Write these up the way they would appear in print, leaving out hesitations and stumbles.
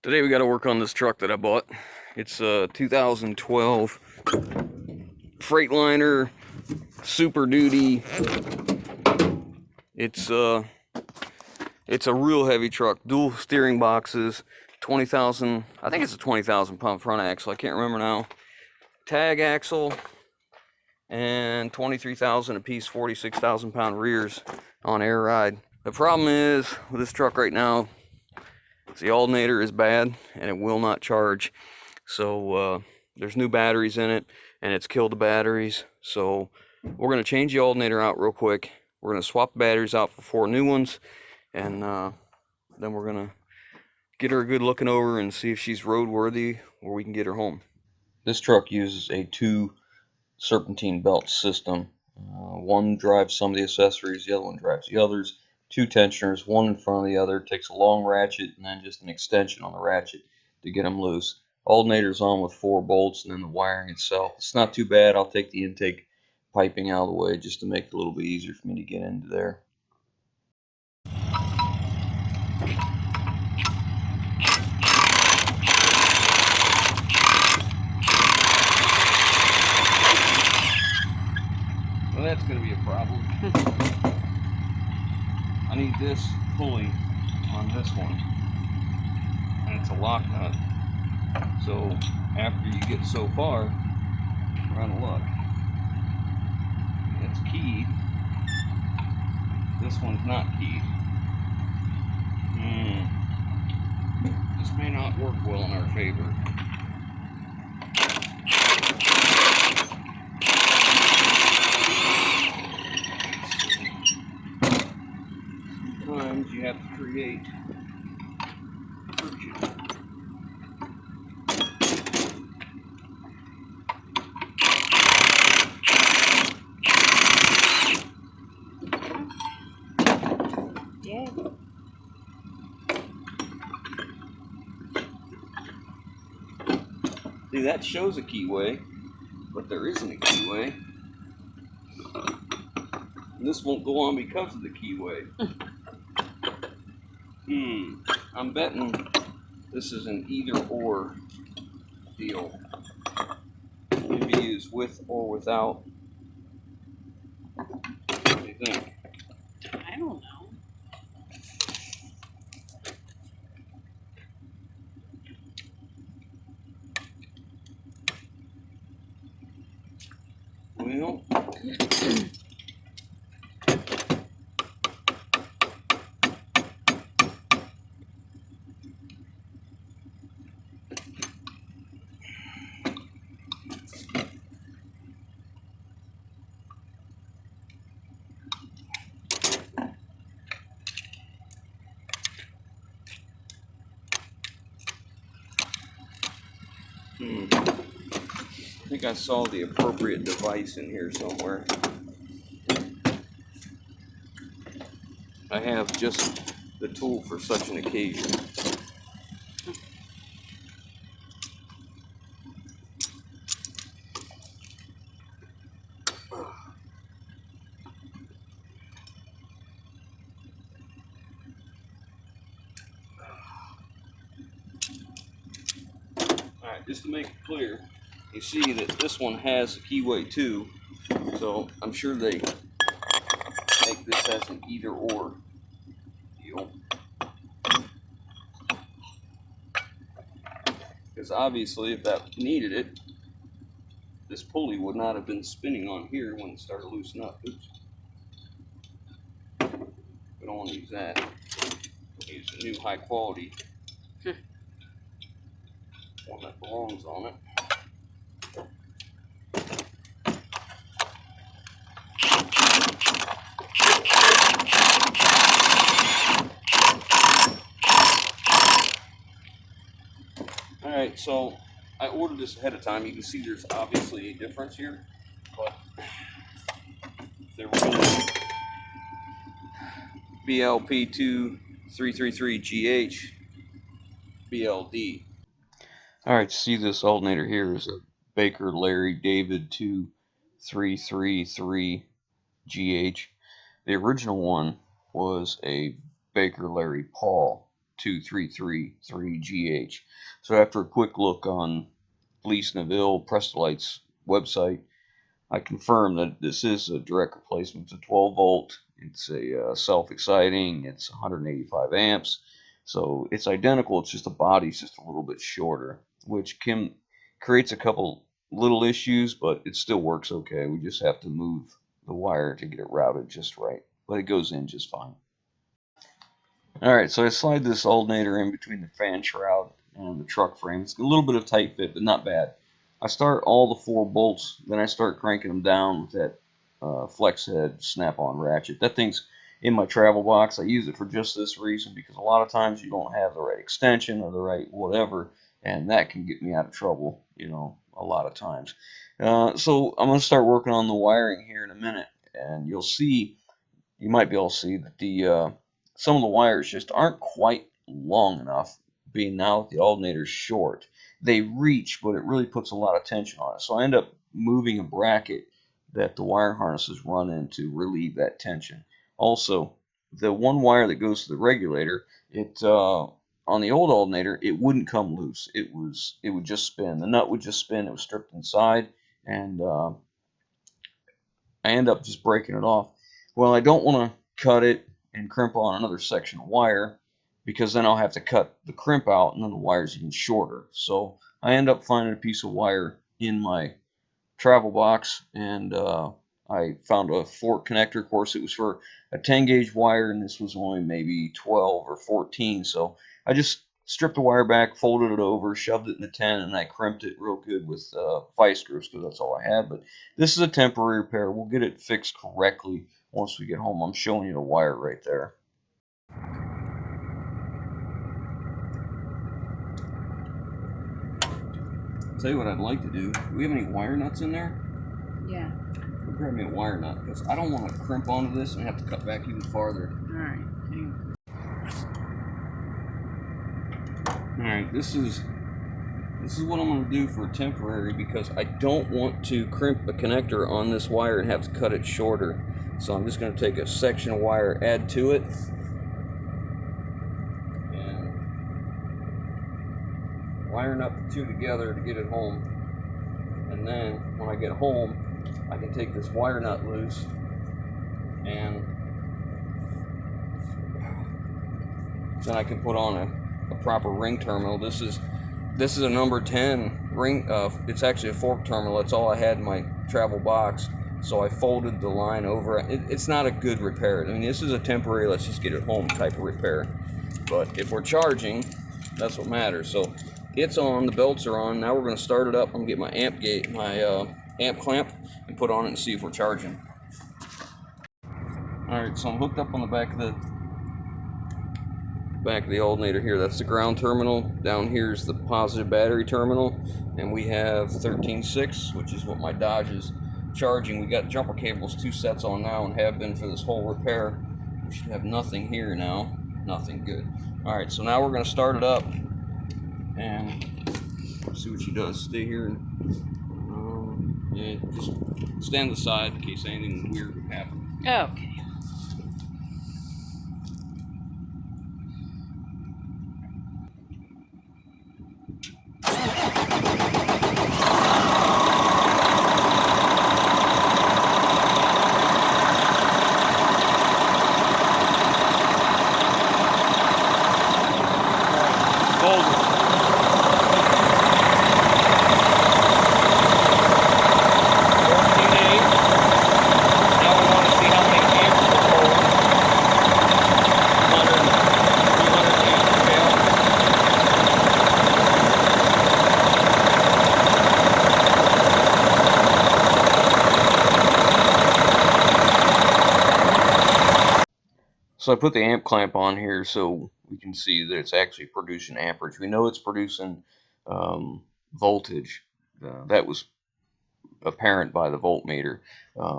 Today we got to work on this truck that I bought. It's a 2012 Freightliner Super Duty. It's a real heavy truck, dual steering boxes, 20,000. I think it's a 20,000 pound front axle. I can't remember now. Tag axle and 23,000 a piece, 46,000 pound rears on air ride. The problem is with this truck right now, the alternator is bad and it will not charge. So there's new batteries in it and it's killed the batteries. So we're going to change the alternator out real quick. We're going to swap the batteries out for 4 new ones, and then we're going to get her a good looking over and see if she's roadworthy or we can get her home. This truck uses a 2 serpentine belt system. One drives some of the accessories, the other one drives the others. 2 tensioners, one in front of the other. It takes a long ratchet and then just an extension on the ratchet to get them loose. Alternator's on with 4 bolts, and then the wiring itself. It's not too bad. I'll take the intake piping out of the way just to make it a little bit easier for me to get into there. Well, that's going to be a problem. I need this pulley on this one, and it's a lock nut. So after you get so far, you're out of luck. It's keyed. This one's not keyed. This may not work well in our favor. Sometimes you have to create friction. Yeah. See, that shows a keyway, but there isn't a keyway. And this won't go on because of the keyway. I'm betting this is an either or deal. It can be used with or without. What do you think? I don't know. Well, I think I saw the appropriate device in here somewhere. I have just the tool for such an occasion. Alright, just to make it clear, you see that this one has a keyway too, so I'm sure they make this as an either or deal. Because obviously if that needed it, this pulley would not have been spinning on here when it started loosening up. Oops. We don't want to use that. We'll use a new high quality one that belongs on it. Alright, so I ordered this ahead of time. You can see there's obviously a difference here, but if there was BLP2333GH BLD. Alright, see this alternator here is a Baker Larry David 2333GH. The original one was a Baker Larry Paul 2333GH. So after a quick look on Fleece Neville Prestolite's website, I confirm that this is a direct replacement. It's a 12 volt. It's a self-exciting. It's 185 amps. So it's identical. It's just the body's just a little bit shorter, which creates a couple little issues, but it still works okay. We just have to move the wire to get it routed just right, but it goes in just fine. All right, so I slide this alternator in between the fan shroud and the truck frame. It's a little bit of tight fit, but not bad. I start all the 4 bolts, then I start cranking them down with that flex head snap-on ratchet. That thing's in my travel box. I use it for just this reason, because a lot of times you don't have the right extension or the right whatever, and that can get me out of trouble, a lot of times. So I'm going to start working on the wiring here in a minute, and you might be able to see that some of the wires just aren't quite long enough, being now that the alternator's short. They reach, but it really puts a lot of tension on it. So I end up moving a bracket that the wire harnesses run in to relieve that tension. Also, the one wire that goes to the regulator, on the old alternator, it wouldn't come loose. It would just spin. The nut would just spin. It was stripped inside, and I end up just breaking it off. Well, I don't want to cut it and crimp on another section of wire, because then I'll have to cut the crimp out and then the wire's even shorter. So I end up finding a piece of wire in my travel box, and I found a fork connector. Of course, it was for a 10 gauge wire, and this was only maybe 12 or 14. So I just stripped the wire back, folded it over, shoved it in the 10, and I crimped it real good with vice screws, because that's all I had. But this is a temporary repair. We'll get it fixed correctly once we get home. I'm showing you the wire right there. Tell you what I'd like to do. Do we have any wire nuts in there? Yeah. We'll grab me a wire nut, because I don't want to crimp onto this and have to cut back even farther. Alright. Alright, this is what I'm going to do for temporary, because I don't want to crimp a connector on this wire and have to cut it shorter. So I'm just going to take a section of wire, add to it, and wire nut the two together to get it home. And then when I get home, I can take this wire nut loose, and then I can put on a proper ring terminal. This is a number 10 ring. It's actually a fork terminal. That's all I had in my travel box. So I folded the line over. It's not a good repair. I mean, this is a temporary, let's just get it home type of repair. But if we're charging, that's what matters. So it's on, the belts are on. Now we're going to start it up. I'm going to get my amp clamp, and put on it and see if we're charging. Alright, so I'm hooked up on the back of the alternator here. That's the ground terminal. Down here is the positive battery terminal, and we have 13.6, which is what my Dodge is charging. We got jumper cables, 2 sets on now, and have been for this whole repair. We should have nothing here now. Nothing. Good. Alright, so now we're going to start it up and see what she does. Stay here and yeah, just stand to the side in case anything weird would happen. Okay. So I put the amp clamp on here so we can see that it's actually producing amperage. We know it's producing voltage. That was apparent by the voltmeter.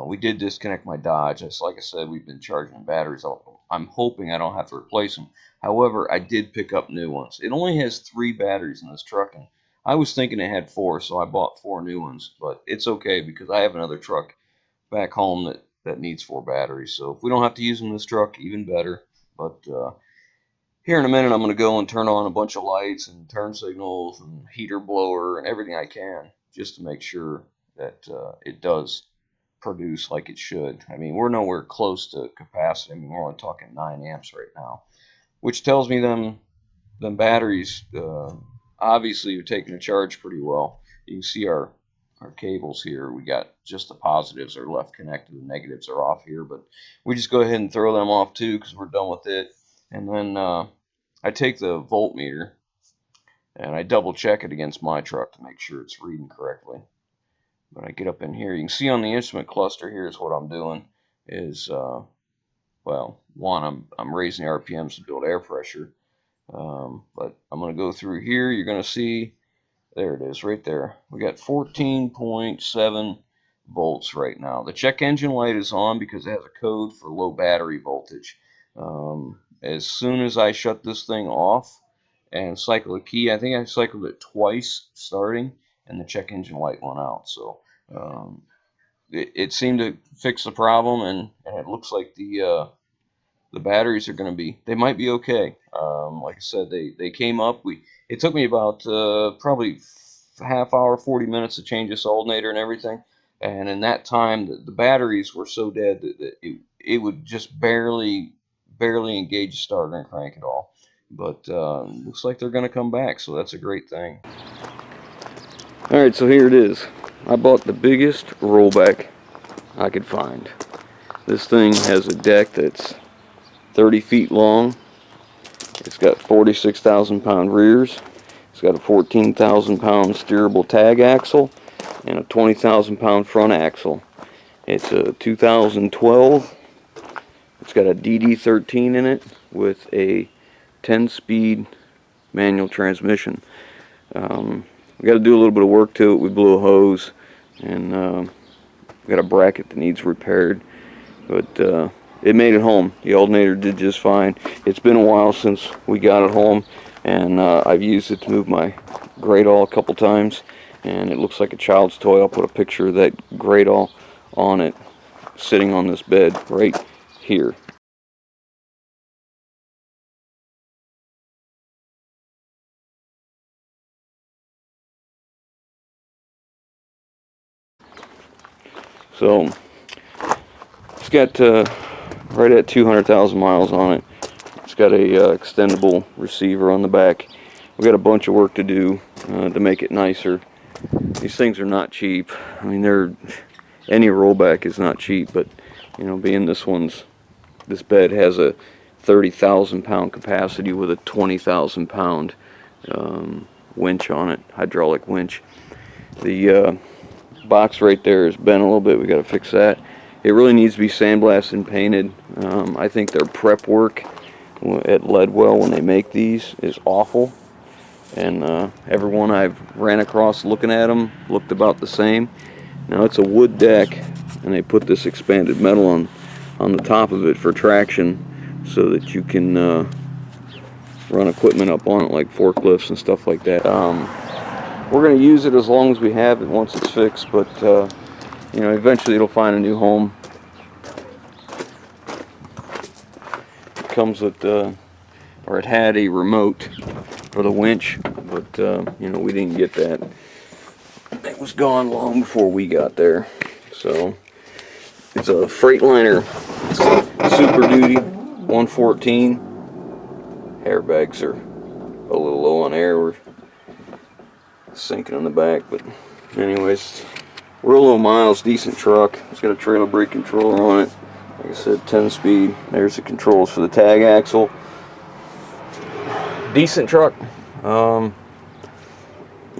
We did disconnect my Dodge. Like I said, we've been charging batteries. I'm hoping I don't have to replace them. However, I did pick up new ones. It only has 3 batteries in this truck, and I was thinking it had 4, so I bought 4 new ones. But it's okay, because I have another truck back home that needs 4 batteries. So if we don't have to use them in this truck, even better. But here in a minute I'm going to go and turn on a bunch of lights and turn signals and heater blower and everything I can just to make sure that it does produce like it should. I mean, we're nowhere close to capacity. I mean, we're only talking 9 amps right now, which tells me them batteries obviously are taking a charge pretty well. You can see our cables here. We got just the positives are left connected, the negatives are off here, but we just go ahead and throw them off too because we're done with it. And then I take the voltmeter and I double check it against my truck to make sure it's reading correctly. But I get up in here, you can see on the instrument cluster, here's what I'm doing is well, one, I'm raising the RPMs to build air pressure. But I'm going to go through here. You're going to see, there it is right there. We got 14.7 volts right now. The check engine light is on because it has a code for low battery voltage. As soon as I shut this thing off and cycle a key, I think I cycled it twice starting, and the check engine light went out. So it seemed to fix the problem, and it looks like the batteries are going to be, they might be okay. Like I said, they came up. It took me about probably half hour, 40 minutes to change this alternator and everything. And in that time, the batteries were so dead that it would just barely engage the starter and crank at all. But looks like they're going to come back, so that's a great thing. Alright, so here it is. I bought the biggest rollback I could find. This thing has a deck that's 30 feet long. It's got 46,000 pound rears. It's got a 14,000 pound steerable tag axle and a 20,000 pound front axle. It's a 2012. It's got a DD13 in it with a 10-speed manual transmission. We got to do a little bit of work to it. We blew a hose, and we got a bracket that needs repaired, but it made it home. The alternator did just fine. It's been a while since we got it home, and I've used it to move my Gradall a couple times, and it looks like a child's toy. I'll put a picture of that Gradall on it, sitting on this bed right here. So it's got right at 200,000 miles on it. It's got a extendable receiver on the back. We got a bunch of work to do to make it nicer. These things are not cheap. I mean, any rollback is not cheap, but you know, being this bed has a 30,000 pound capacity with a 20,000 pound winch on it, hydraulic winch. The box right there is bent a little bit. We got to fix that. It really needs to be sandblasted and painted. I think their prep work at Leadwell when they make these is awful, and everyone I've ran across looking at them looked about the same. Now it's a wood deck, and they put this expanded metal on the top of it for traction, so that you can run equipment up on it like forklifts and stuff like that. We're going to use it as long as we have it once it's fixed, but you know, eventually it'll find a new home. It comes with, or it had a remote for the winch, but you know, we didn't get that. It was gone long before we got there. So it's a Freightliner Super Duty 114. Airbags are a little low on air. We're sinking in the back, but anyways, real low miles, decent truck. It's got a trailer brake controller on it. Like I said, 10 speed. There's the controls for the tag axle. Decent truck. Like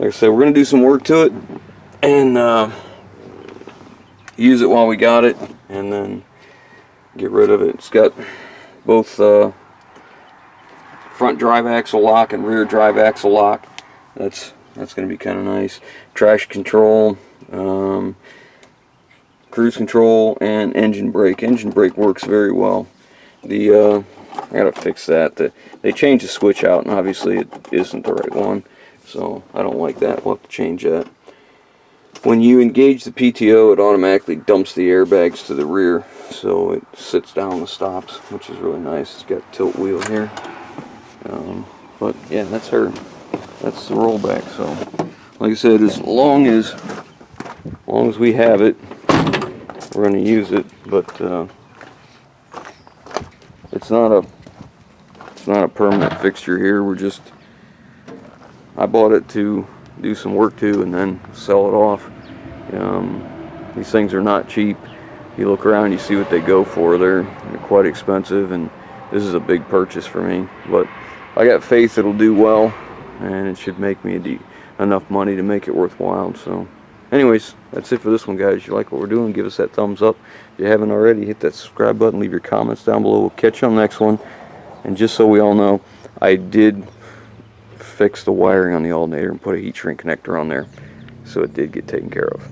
I said, we're gonna do some work to it and use it while we got it, and then get rid of it. It's got both front drive axle lock and rear drive axle lock. That's going to be kind of nice. Traction control, cruise control, and engine brake. Engine brake works very well. I gotta fix that. They changed the switch out, and obviously it isn't the right one, so I don't like that. We'll have to change that. When you engage the PTO, it automatically dumps the airbags to the rear, so it sits down the stops, which is really nice. It's got a tilt wheel here. But yeah, that's her. That's the rollback. So, like I said, as long as we have it, we're going to use it. But it's not a permanent fixture here. I bought it to do some work to and then sell it off. These things are not cheap. You look around, you see what they go for. They're quite expensive, and this is a big purchase for me. But I got faith it'll do well, and it should make me enough money to make it worthwhile. So anyways, that's it for this one, guys. If you like what we're doing, give us that thumbs up. If you haven't already, hit that subscribe button, leave your comments down below. We'll catch you on the next one. And just so we all know, I did fix the wiring on the alternator and put a heat shrink connector on there, so it did get taken care of.